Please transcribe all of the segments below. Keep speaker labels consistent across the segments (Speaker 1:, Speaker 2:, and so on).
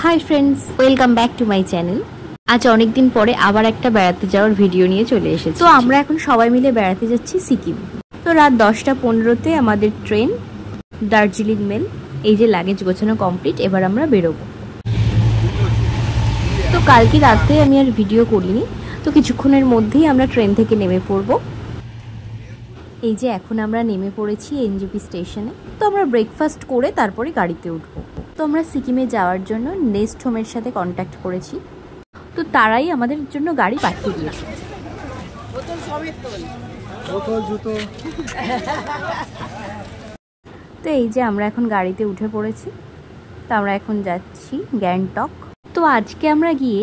Speaker 1: Hi friends, welcome back to my channel. আজ অনেক দিন পরে আবার একটা বেড়াতে যাওয়ার ভিডিও নিয়ে চলে এসেছি। তো আমরা এখন সবাই মিলে বেড়াতে যাচ্ছি সিকিম। তো রাত 10:15-তে আমাদের ট্রেন দার্জিলিং মেল। এই যে লাগেজ গোছানো কমপ্লিট, এবার আমরা বেরোবো। তো কালকে রাতে আমি আর ভিডিও করিনি, তো কিছুক্ষণের মধ্যেই আমরা ট্রেন থেকে নেমে পড়বো। এই যে এখন আমরা নেমে পড়েছি এনজেপি স্টেশনে। তো আমরা ব্রেকফাস্ট করে তারপরে গাড়িতে উঠবো। তো আমরা সিকিমে যাওয়ার জন্য নেস্ট হোমের সাথে কন্ট্যাক্ট করেছি, তো তারাই আমাদের জন্য গাড়ি পাঠিয়ে দিয়েছে। তো এই যে আমরা এখন গাড়িতে উঠে পড়েছি। তো আমরা এখন যাচ্ছি গ্যাংটক। তো আজকে আমরা গিয়ে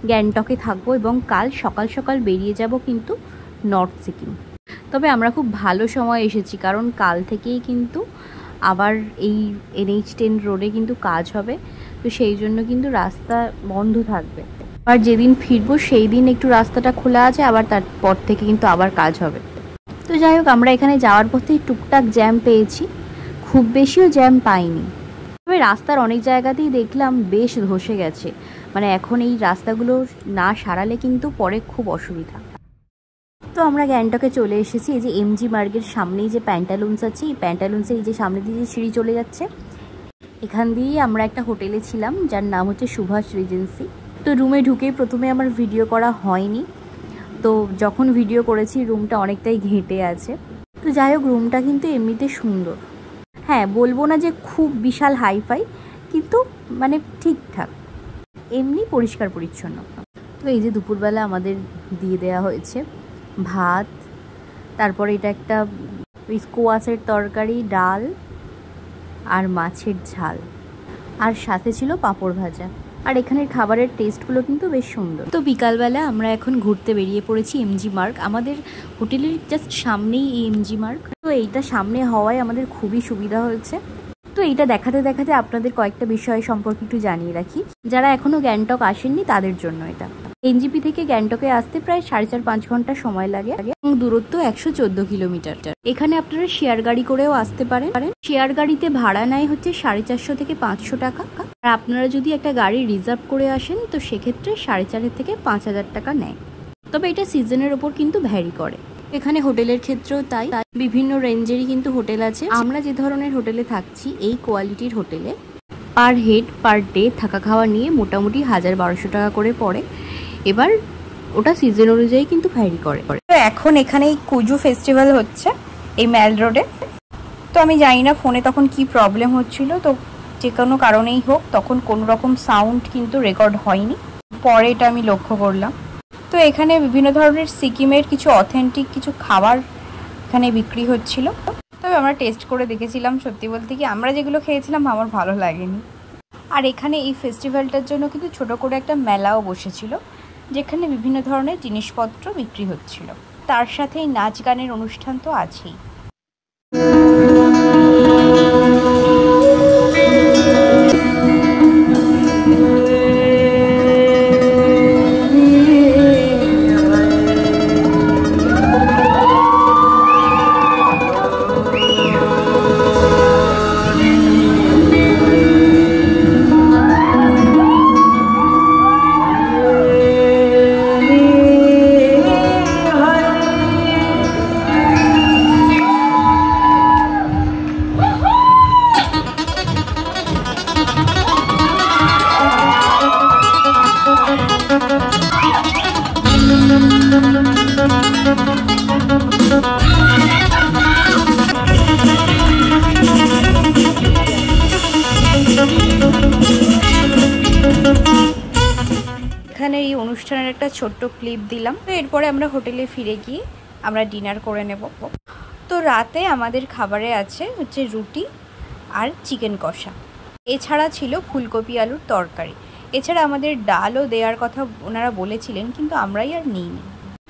Speaker 1: গ্যাংটকে থাকবো এবং কাল সকাল সকাল বেরিয়ে যাব কিন্তু নর্থ সিকিম। তবে আমরা খুব ভালো সময় এসেছি, কারণ কাল থেকেই কিন্তু আবার এই NH10 রোডে কিন্তু কাজ হবে। তো সেই জন্য কিন্তু রাস্তা বন্ধ থাকবে, আর যেদিন ফিরবো সেই দিন একটু রাস্তাটা খোলা আছে, আবার তারপর থেকে কিন্তু আবার কাজ হবে। তো যাই হোক, আমরা এখানে যাওয়ার পথেই টুকটাক জ্যাম পেয়েছি, খুব বেশিও জ্যাম পাইনি। তবে রাস্তার অনেক জায়গাতেই দেখলাম বেশ ধসে গেছে, মানে এখন এই রাস্তাগুলো না সারালে কিন্তু পরে খুব অসুবিধা। তো আমরা গ্যাংটকে চলে এসেছি। এই যে এমজি মার্গের সামনেই যে প্যান্টালুন্স আছে, এই প্যান্টালুন্সের এই যে সামনে দিয়ে যে সিঁড়ি চলে যাচ্ছে, এখান দিয়েই আমরা একটা হোটেলে ছিলাম যার নাম হচ্ছে সুভাষ রিজেন্সি। তো রুমে ঢুকেই প্রথমে আমার ভিডিও করা হয়নি, তো যখন ভিডিও করেছি রুমটা অনেকটাই ঘেঁটে আছে। তো যাই হোক, রুমটা কিন্তু এমনিতে সুন্দর। হ্যাঁ, বলবো না যে খুব বিশাল হাইফাই, কিন্তু মানে ঠিকঠাক, এমনি পরিষ্কার পরিচ্ছন্ন। তো এই যে দুপুরবেলা আমাদের দিয়ে দেওয়া হয়েছে ভাত, তারপরে এটা একটা স্কোয়াশের তরকারি, ডাল আর মাছের ঝাল, আর সাথে ছিল পাঁপড় ভাজা। আর এখানের খাবারের টেস্টগুলো কিন্তু বেশ সুন্দর। তো বিকালবেলা আমরা এখন ঘুরতে বেরিয়ে পড়েছি এমজি মার্গ। আমাদের হোটেলের জাস্ট সামনেই এই এমজি মার্গ। তো এইটা সামনে হওয়ায় আমাদের খুবই সুবিধা হয়েছে। তো এইটা দেখাতে দেখাতে আপনাদের কয়েকটা বিষয় সম্পর্কে একটু জানিয়ে রাখি। যারা এখনও গ্যাংটক আসেননি তাদের জন্য এটা। এনজেপি থেকে গ্যাংটকে আসতে প্রায় 4.5-5 ঘন্টা সময় লাগে এবং দূরত্ব 114 কিলোমিটার। এখানে আপনারা শেয়ার গাড়ি করেও আসতে পারেন। শেয়ার গাড়িতে ভাড়া নেয় হচ্ছে 450 থেকে 500 টাকা। আর আপনারা যদি একটা গাড়ি রিজার্ভ করে আসেন তো সেক্ষেত্রে 4.5 থেকে 5,000 টাকা নেয়। তবে এটা সিজনের ওপর কিন্তু ভ্যারি করে। এখানে হোটেলের ক্ষেত্রেও তাই, বিভিন্ন রেঞ্জেরই কিন্তু হোটেল আছে। আমরা যে ধরনের হোটেলে থাকছি, এই কোয়ালিটির হোটেলে পার হেড পার ডে থাকা খাওয়া নিয়ে মোটামুটি 1,000-1,200 টাকা করে পড়ে। এবার ওটা সিজন অনুযায়ী কিন্তু ভ্যারি করে। তো এখন এখানে এই কুজু ফেস্টিভ্যাল হচ্ছে এই ম্যাল রোডে। তো আমি জানি না ফোনে তখন কি প্রবলেম হচ্ছিল, তো যে কোনো কারণেই হোক তখন কোনো রকম সাউন্ড কিন্তু রেকর্ড হয়নি। পরে এটা আমি লক্ষ্য করলাম। তো এখানে বিভিন্ন ধরনের সিকিমের কিছু অথেন্টিক কিছু খাবার এখানে বিক্রি হচ্ছিল। তবে আমরা টেস্ট করে দেখেছিলাম, সত্যি বলতে কি আমরা যেগুলো খেয়েছিলাম আমার ভালো লাগেনি। আর এখানে এই ফেস্টিভ্যালটার জন্য কিন্তু ছোট করে একটা মেলাও বসেছিল, যেখানে বিভিন্ন ধরনের জিনিসপত্র বিক্রি হচ্ছিল। তার সাথে নাচ গানের অনুষ্ঠান তো আছেই। এখানে এই অনুষ্ঠানের একটা ছোট্ট ক্লিপ দিলাম। তো এরপরে আমরা হোটেলে ফিরে গিয়ে আমরা ডিনার করে নেব। তো রাতে আমাদের খাবারে আছে হচ্ছে রুটি আর চিকেন কষা, এছাড়া ছিল ফুলকপি আলুর তরকারি। এছাড়া আমাদের ডালও দেওয়ার কথা ওনারা বলেছিলেন, কিন্তু আমরাই আর নিইনি।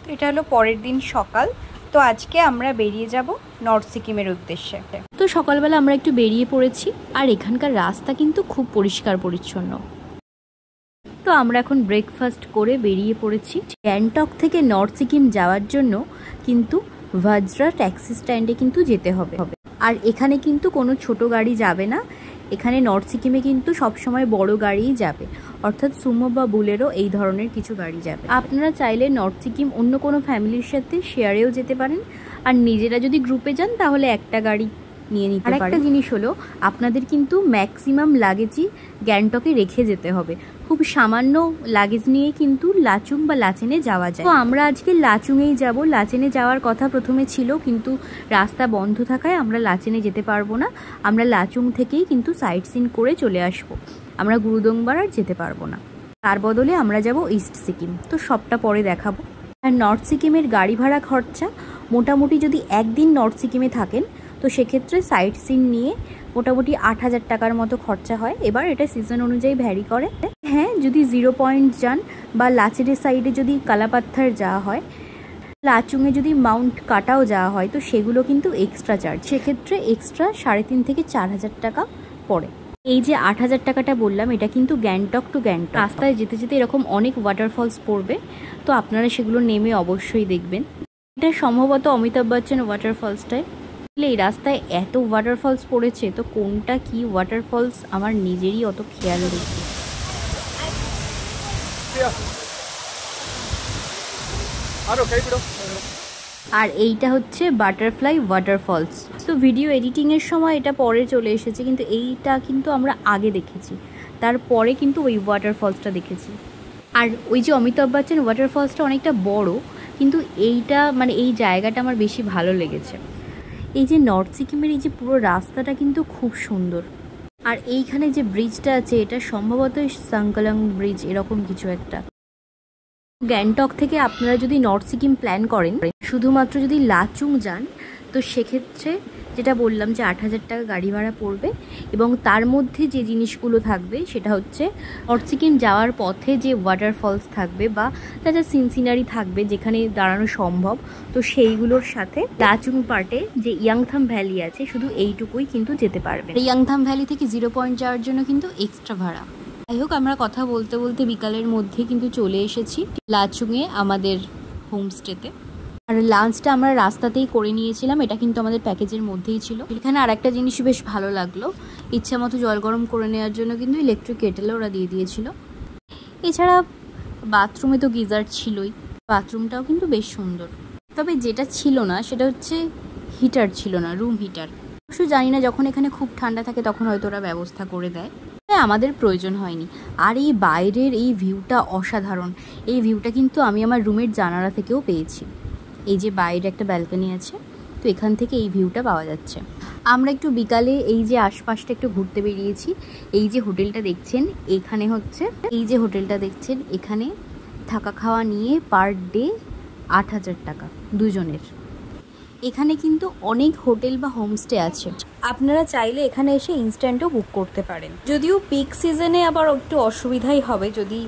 Speaker 1: তো এটা হলো পরের দিন সকাল। তো আজকে আমরা বেরিয়ে যাব নর্থ সিকিমের উদ্দেশ্যে। তো সকালবেলা আমরা একটু বেরিয়ে পড়েছি, আর এখানকার রাস্তা কিন্তু খুব পরিষ্কার পরিচ্ছন্ন। তো আমরা এখন ব্রেকফাস্ট করে বেরিয়ে পড়েছি। গ্যাংটক থেকে নর্থ সিকিম যাওয়ার জন্য কিন্তু ভাজরা ট্যাক্সি স্ট্যান্ডে কিন্তু যেতে হবে, আর এখানে কিন্তু কোনো ছোট গাড়ি যাবে না। এখানে নর্থ সিকিমে কিন্তু সবসময় বড় গাড়িই যাবে, অর্থাৎ সুমো বা বুলেরো এই ধরনের কিছু গাড়ি যাবে। আপনারা চাইলে নর্থ সিকিম অন্য কোনো ফ্যামিলির সাথে শেয়ারেও যেতে পারেন, আর নিজেরা যদি গ্রুপে যান তাহলে একটা গাড়ি নিয়ে নিতে পারেন। আরেকটা জিনিস হলো, আপনাদের কিন্তু ম্যাক্সিমাম লাগেজই গ্যাংটকে রেখে যেতে হবে। খুব সামান্য লাগেজ নিয়ে কিন্তু লাচুং বা লাচেনে যাওয়া যায়। তো আমরা আজকে লাচুংয়েই যাব। লাচেনে যাওয়ার কথা প্রথমে ছিল, কিন্তু রাস্তা বন্ধ থাকায় আমরা লাচেনে যেতে পারবো না। আমরা লাচুং থেকেই কিন্তু সাইট সিন করে চলে আসব। আমরা গুরুদংবার আর যেতে পারবো না। তার বদলে আমরা যাব ইস্ট সিকিম। তো সবটা পরে দেখাবো। আর নর্থ সিকিমের গাড়ি ভাড়া খরচা মোটামুটি, যদি একদিন নর্থ সিকিমে থাকেন তো সেক্ষেত্রে সাইট সিন নিয়ে মোটামুটি 8,000 টাকার মতো খরচা হয়। এবার এটা সিজন অনুযায়ী ভ্যারি করে। হ্যাঁ, যদি 0 পয়েন্ট যান বা লাচেনের সাইডে যদি কালাপাত্থার যাওয়া হয়, লাচুংয়ে যদি মাউন্ট কাটাও যাওয়া হয়, তো সেগুলো কিন্তু এক্সট্রা চার্জ। সেক্ষেত্রে এক্সট্রা 3,500 থেকে 4,000 টাকা পড়ে। এই যে 8,000 টাকাটা বললাম, এটা কিন্তু গ্যাংটক টু গ্যাংটক। রাস্তায় যেতে যেতে এরকম অনেক ওয়াটারফলস পড়বে, তো আপনারা সেগুলো নেমে অবশ্যই দেখবেন। এটা সম্ভবত অমিতাভ বচ্চন ওয়াটারফলসটাই। এই রাস্তায় এত ওয়াটারফলস পড়েছে, তো কোনটা কি ওয়াটারফলস আমার নিজেরই অত খেয়াল নেই। আর এইটা হচ্ছে বাটারফ্লাই ওয়াটারফলস। তো ভিডিও এডিটিংয়ের সময় এটা পরে চলে এসেছে, কিন্তু এইটা কিন্তু আমরা আগে দেখেছি, তারপরে কিন্তু ওই ওয়াটারফলসটা দেখেছি। আর ওই যে অমিতাভ বচ্চন ওয়াটারফলসটা অনেকটা বড়, কিন্তু এইটা মানে এই জায়গাটা আমার বেশি ভালো লেগেছে। এই যে নর্থ সিকিমের এই যে পুরো রাস্তাটা কিন্তু খুব সুন্দর। আর এইখানে যে ব্রিজটা আছে, এটা সম্ভবত সাংকলং ব্রিজ, এরকম কিছু একটা। গ্যাংটক থেকে আপনারা যদি নর্থ সিকিম প্ল্যান করেন, শুধুমাত্র যদি লাচুং যান, তো সেক্ষেত্রে যেটা বললাম যে 8,000 টাকা গাড়ি ভাড়া পড়বে। এবং তার মধ্যে যে জিনিসগুলো থাকবে সেটা হচ্ছে নর্থ সিকিম যাওয়ার পথে যে ওয়াটারফলস থাকবে বা যা সিনসিনারি থাকবে যেখানে দাঁড়ানো সম্ভব, তো সেইগুলোর সাথে লাচুং পার্টে যে ইয়াংথাম ভ্যালি আছে, শুধু এইটুকুই কিন্তু যেতে পারবে। ইয়াংথাম ভ্যালি থেকে 0 পয়েন্ট যাওয়ার জন্য কিন্তু এক্সট্রা ভাড়া। যাই হোক, আমরা কথা বলতে বলতে বিকালের মধ্যে কিন্তু চলে এসেছি লাচুংয়ে আমাদের হোমস্টেতে। আর লাঞ্চটা আমরা রাস্তাতেই করে নিয়েছিলাম, এটা কিন্তু আমাদের প্যাকেজের মধ্যেই ছিল। এখানে আর একটা জিনিস বেশ ভালো লাগলো, ইচ্ছা মতো জল গরম করে নেওয়ার জন্য কিন্তু ইলেকট্রিক কেটেলও ওরা দিয়ে দিয়েছিল। এছাড়া বাথরুমে তো গিজার ছিলই, বাথরুমটাও কিন্তু বেশ সুন্দর। তবে যেটা ছিল না সেটা হচ্ছে হিটার ছিল না, রুম হিটার। অবশ্য জানি না, যখন এখানে খুব ঠান্ডা থাকে তখন হয়তো ওরা ব্যবস্থা করে দেয়, আমাদের প্রয়োজন হয়নি। আর এই বাইরের এই ভিউটা অসাধারণ। এই ভিউটা কিন্তু আমি আমার রুমের জানালা থেকেও পেয়েছি। এই যে বাইরে একটা ব্যালকনি আছে, তো এখান থেকে এই ভিউটা পাওয়া যাচ্ছে। আমরা একটু বিকালে এই যে আশপাশটা একটু ঘুরতে বেরিয়েছি। এই যে হোটেলটা দেখছেন, এখানে হচ্ছে এই যে হোটেলটা দেখছেন, এখানে থাকা খাওয়া নিয়ে পার ডে 8,000 টাকা দুজনের। এখানে কিন্তু অনেক হোটেল বা হোমস্টে আছে, আপনারা চাইলে এখানে এসে ইনস্ট্যান্টও বুক করতে পারেন। যদিও পিক সিজনে আবার একটু অসুবিধাই হবে যদি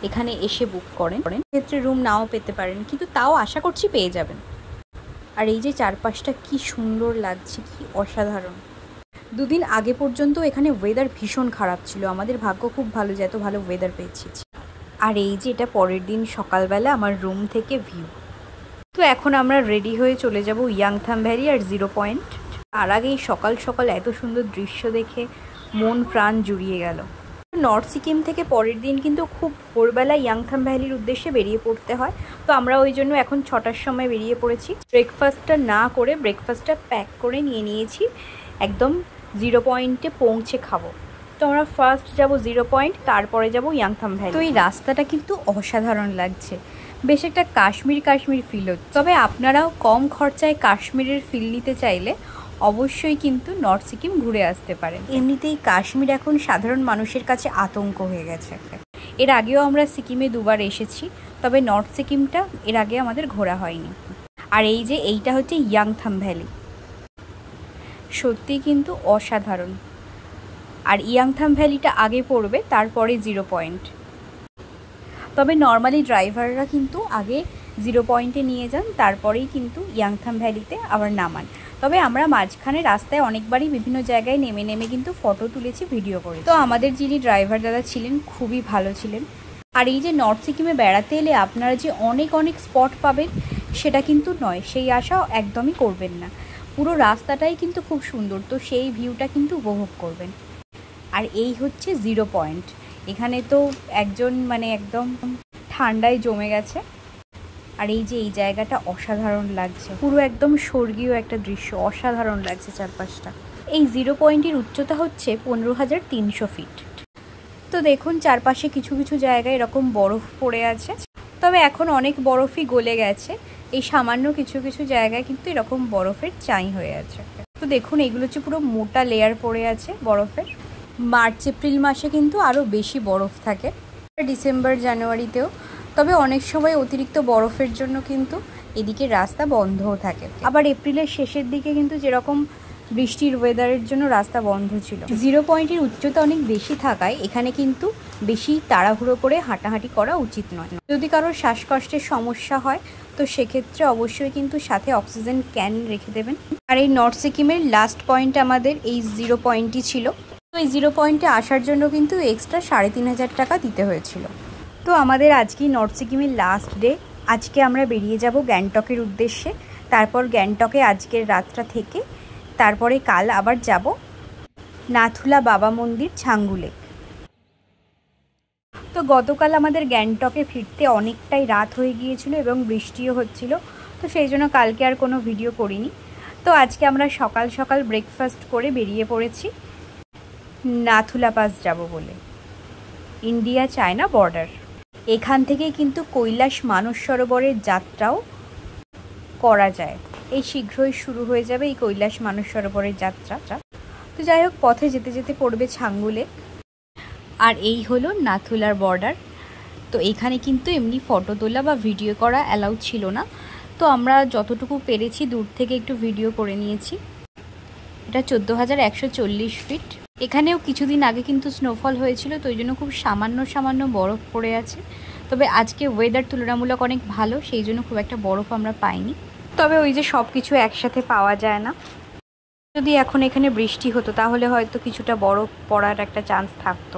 Speaker 1: এখানে এসে বুক করেন, ক্ষেত্রে রুম নাও পেতে পারেন, কিন্তু তাও আশা করছি পেয়ে যাবেন। আর এই যে চারপাশটা কি সুন্দর লাগছে, কি অসাধারণ। দুদিন আগে পর্যন্ত এখানে ওয়েদার ভীষণ খারাপ ছিল, আমাদের ভাগ্য খুব ভালো যে এত ভালো ওয়েদার পেয়েছি। আর এই যে এটা পরের দিন সকালবেলা আমার রুম থেকে ভিউ। তো এখন আমরা রেডি হয়ে চলে যাব ইয়াংথাম ভ্যালি আর 0 পয়েন্ট। তার আগেই সকাল সকাল এত সুন্দর দৃশ্য দেখে মন প্রাণ জুড়িয়ে গেল। নর্থ সিকিম থেকে পরের দিন কিন্তু খুব ভোরবেলা ইয়াংথাম ভ্যালির উদ্দেশ্যে বেরিয়ে পড়তে হয়। তো আমরা ওই জন্য এখন 6টার সময় বেরিয়ে পড়েছি। ব্রেকফাস্টটা না করে ব্রেকফাস্টটা প্যাক করে নিয়ে নিয়েছি, একদম 0 পয়েন্টে পৌঁছে খাবো। তো আমরা ফার্স্ট যাব 0 পয়েন্ট, তারপরে যাব ইয়াংথাম ভ্যালি। তো এই রাস্তাটা কিন্তু অসাধারণ লাগছে, বেশ একটা কাশ্মীর ফিল হচ্ছে। তবে আপনারাও কম খরচায় কাশ্মীরের ফিল নিতে চাইলে অবশ্যই কিন্তু নর্থ সিকিম ঘুরে আসতে পারেন। এমনিতেই কাশ্মীর এখন সাধারণ মানুষের কাছে আতঙ্ক হয়ে গেছে। এর আগেও আমরা সিকিমে 2বার এসেছি, তবে নর্থ সিকিমটা এর আগে আমাদের ঘোরা হয়নি। আর এই যে এইটা হচ্ছে ইয়াংথাম ভ্যালি, সত্যি কিন্তু অসাধারণ। আর ইয়াংথাম ভ্যালিটা আগে পড়বে, তারপরে 0 পয়েন্ট। তবে নর্মালি ড্রাইভাররা কিন্তু আগে 0 পয়েন্টে নিয়ে যান, তারপরেই কিন্তু ইয়াংথাম ভ্যালিতে আবার নামান। তবে আমরা মাঝখানে রাস্তায় অনেকবারই বিভিন্ন জায়গায় নেমে নেমে কিন্তু ফটো তুলেছি, ভিডিও করে। তো আমাদের যিনি ড্রাইভার দাদা ছিলেন খুবই ভালো ছিলেন। আর এই যে নর্থ সিকিমে বেড়াতে এলে আপনারা যে অনেক স্পট পাবেন সেটা কিন্তু নয়, সেই আশাও একদমই করবেন না। পুরো রাস্তাটাই কিন্তু খুব সুন্দর, তো সেই ভিউটা কিন্তু উপভোগ করবেন। আর এই হচ্ছে 0 পয়েন্ট। এখানে তো একজন মানে একদম ঠান্ডায় জমে গেছে। আর এই যে এই জায়গাটা অসাধারণ লাগছে, পুরো একদম স্বর্গীয় একটা দৃশ্য, অসাধারণ লাগছে চারপাশটা। এই 0 পয়েন্টের উচ্চতা হচ্ছে 15,300 ফিট। তো দেখুন চারপাশে কিছু কিছু জায়গায় এরকম বরফ পড়ে আছে, তবে এখন অনেক বরফই গলে গেছে। এই সামান্য কিছু কিছু জায়গায় কিন্তু এরকম বরফের চাই হয়ে আছে। তো দেখুন এগুলো হচ্ছে পুরো মোটা লেয়ার পড়ে আছে বরফের। মার্চ এপ্রিল মাসে কিন্তু আরও বেশি বরফ থাকে, ডিসেম্বর জানুয়ারিতেও। তবে অনেক সময় অতিরিক্ত বরফের জন্য কিন্তু এদিকে রাস্তা বন্ধও থাকে। আবার এপ্রিলের শেষের দিকে কিন্তু যেরকম বৃষ্টির ওয়েদারের জন্য রাস্তা বন্ধ ছিল। 0 পয়েন্টের উচ্চতা অনেক বেশি থাকায় এখানে কিন্তু বেশি তাড়াহুড়ো করে হাঁটাহাঁটি করা উচিত নয়। যদি কারোর শ্বাসকষ্টের সমস্যা হয় তো সেক্ষেত্রে অবশ্যই কিন্তু সাথে অক্সিজেন ক্যান রেখে দেবেন। আর এই নর্থ সিকিমের লাস্ট পয়েন্ট আমাদের এই 0 পয়েন্টই ছিল। তো এই 0 পয়েন্টে আসার জন্য কিন্তু এক্সট্রা 3,500 টাকা দিতে হয়েছিল। তো আমাদের আজকেই নর্থ সিকিমের লাস্ট ডে। আজকে আমরা বেরিয়ে যাব গ্যাংটকের উদ্দেশ্যে। তারপর গ্যাংটকে আজকের রাতটা থেকে তারপরে কাল আবার যাব নাথুলা বাবা মন্দির ছাঙ্গু লেক। তো গতকাল আমাদের গ্যাংটকে ফিরতে অনেকটাই রাত হয়ে গিয়েছিল এবং বৃষ্টিও হচ্ছিল, তো সেই জন্য কালকে আর কোনো ভিডিও করিনি। তো আজকে আমরা সকাল সকাল ব্রেকফাস্ট করে বেরিয়ে পড়েছি নাথুলা পাস যাব বলে, ইন্ডিয়া চায়না বর্ডার। এখান থেকে কিন্তু কৈলাস মানস সরোবরের যাত্রাও করা যায়। এই শীঘ্রই শুরু হয়ে যাবে এই কৈলাস মানস সরোবরের যাত্রা। তো যাই হোক, পথে যেতে যেতে পড়বে ছাঙ্গু লেক। আর এই হলো নাথুলার বর্ডার। তো এখানে কিন্তু এমনি ফটো তোলা বা ভিডিও করা অ্যালাউ ছিল না, তো আমরা যতটুকু পেরেছি দূর থেকে একটু ভিডিও করে নিয়েছি। এটা 14,140 ফিট। এখানেও কিছুদিন আগে কিন্তু স্নোফল হয়েছিল, তো ওই জন্য খুব সামান্য সামান্য বরফ পড়ে আছে। তবে আজকে ওয়েদার তুলনামূলক অনেক ভালো, সেই জন্য খুব একটা বরফ আমরা পাইনি। তবে ওই যে সব কিছু একসাথে পাওয়া যায় না। যদি এখন এখানে বৃষ্টি হতো তাহলে হয়তো কিছুটা বরফ পড়ার একটা চান্স থাকতো,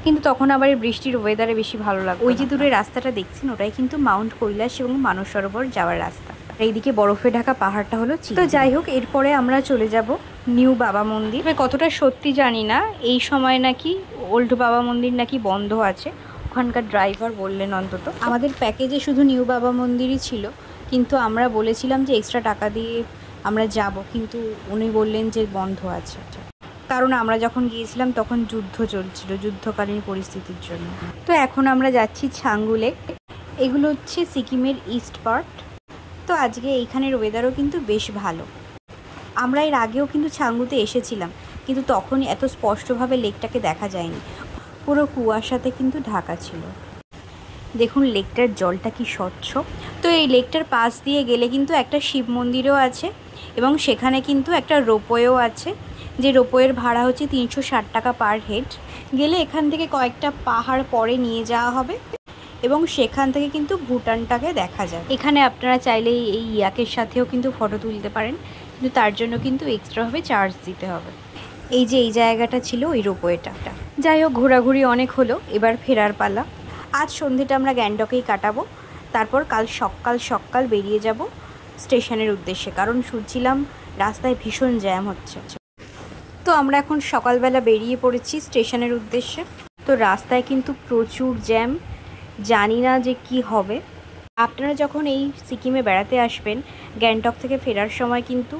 Speaker 1: কিন্তু তখন আবার এই বৃষ্টির ওয়েদারে বেশি ভালো লাগতো। ওই যে দূরে রাস্তাটা দেখছেন ওটাই কিন্তু মাউন্ট কৈলাস এবং মানস সরোবর যাওয়ার রাস্তা। এইদিকে বরফে ঢাকা পাহাড়টা হলো চিলি। তো যাই হোক, এরপরে আমরা চলে যাব নিউ বাবা মন্দির। কতটা সত্যি জানি না, এই সময় নাকি ওল্ড বাবা মন্দির নাকি বন্ধ আছে, ওখানকার ড্রাইভার বললেন। অন্তত আমাদের প্যাকেজে শুধু নিউ বাবা মন্দিরই ছিল, কিন্তু আমরা বলেছিলাম যে এক্সট্রা টাকা দিয়ে আমরা যাব, কিন্তু উনি বললেন যে বন্ধ আছে। কারণ আমরা যখন গিয়েছিলাম তখন যুদ্ধ চলছিল, যুদ্ধকালীন পরিস্থিতির জন্য। তো এখন আমরা যাচ্ছি ছাঙ্গু লেক। এগুলো হচ্ছে সিকিমের ইস্ট পার্ট। তো আজকে এইখানের ওয়েদারও কিন্তু বেশ ভালো। আমরা এর আগেও কিন্তু ছাঙ্গুতে এসেছিলাম, কিন্তু তখন এত স্পষ্টভাবে লেকটাকে দেখা যায়নি, পুরো কুয়াশাতে কিন্তু ঢাকা ছিল। দেখুন লেকটার জলটা কি স্বচ্ছ। তো এই লেকটার পাশ দিয়ে গেলে কিন্তু একটা শিব মন্দিরও আছে এবং সেখানে কিন্তু একটা রোপওয়েও আছে, যে রোপওয়ের ভাড়া হচ্ছে 360 টাকা পার হেড। গেলে এখান থেকে কয়েকটা পাহাড় পরে নিয়ে যাওয়া হবে এবং সেখান থেকে কিন্তু ভুটানটাকে দেখা যায়। এখানে আপনারা চাইলে এই ইয়াকের সাথেও কিন্তু ফটো তুলতে পারেন, কিন্তু তার জন্য কিন্তু এক্সট্রাভাবে চার্জ দিতে হবে। এই যে এই জায়গাটা ছিল ওই রোপওয়েটা। যাই হোক, ঘোরাঘুরি অনেক হলো, এবার ফেরার পালা। আজ সন্ধ্যেটা আমরা গ্যাংটকেই কাটাবো, তারপর কাল সকাল বেরিয়ে যাব স্টেশনের উদ্দেশ্যে, কারণ শুনছিলাম রাস্তায় ভীষণ জ্যাম হচ্ছে। তো আমরা এখন সকালবেলা বেরিয়ে পড়েছি স্টেশনের উদ্দেশ্যে। তো রাস্তায় কিন্তু প্রচুর জ্যাম, জানি না যে কি হবে। আপনারা যখন এই সিকিমে বেড়াতে আসবেন গ্যাংটক থেকে ফেরার সময় কিন্তু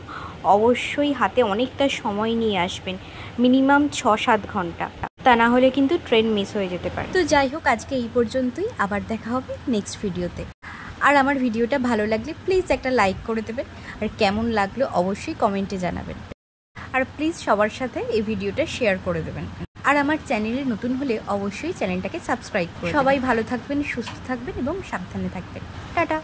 Speaker 1: অবশ্যই হাতে অনেকটা সময় নিয়ে আসবেন, মিনিমাম 6-7 ঘন্টা, তা না হলে কিন্তু ট্রেন মিস হয়ে যেতে পারে। তো যাই হোক, আজকে এই পর্যন্তই, আবার দেখা হবে নেক্সট ভিডিওতে। আর আমার ভিডিওটা ভালো লাগলে প্লিজ একটা লাইক করে দেবেন, আর কেমন লাগলো অবশ্যই কমেন্টে জানাবেন। আর প্লিজ সবার সাথে এই ভিডিওটা শেয়ার করে দেবেন। আর আমার চ্যানেলে নতুন হলে অবশ্যই চ্যানেলটাকে সাবস্ক্রাইব করুন। সবাই ভালো থাকবেন, সুস্থ থাকবেন এবং সাবধানে থাকবেন। টাটা।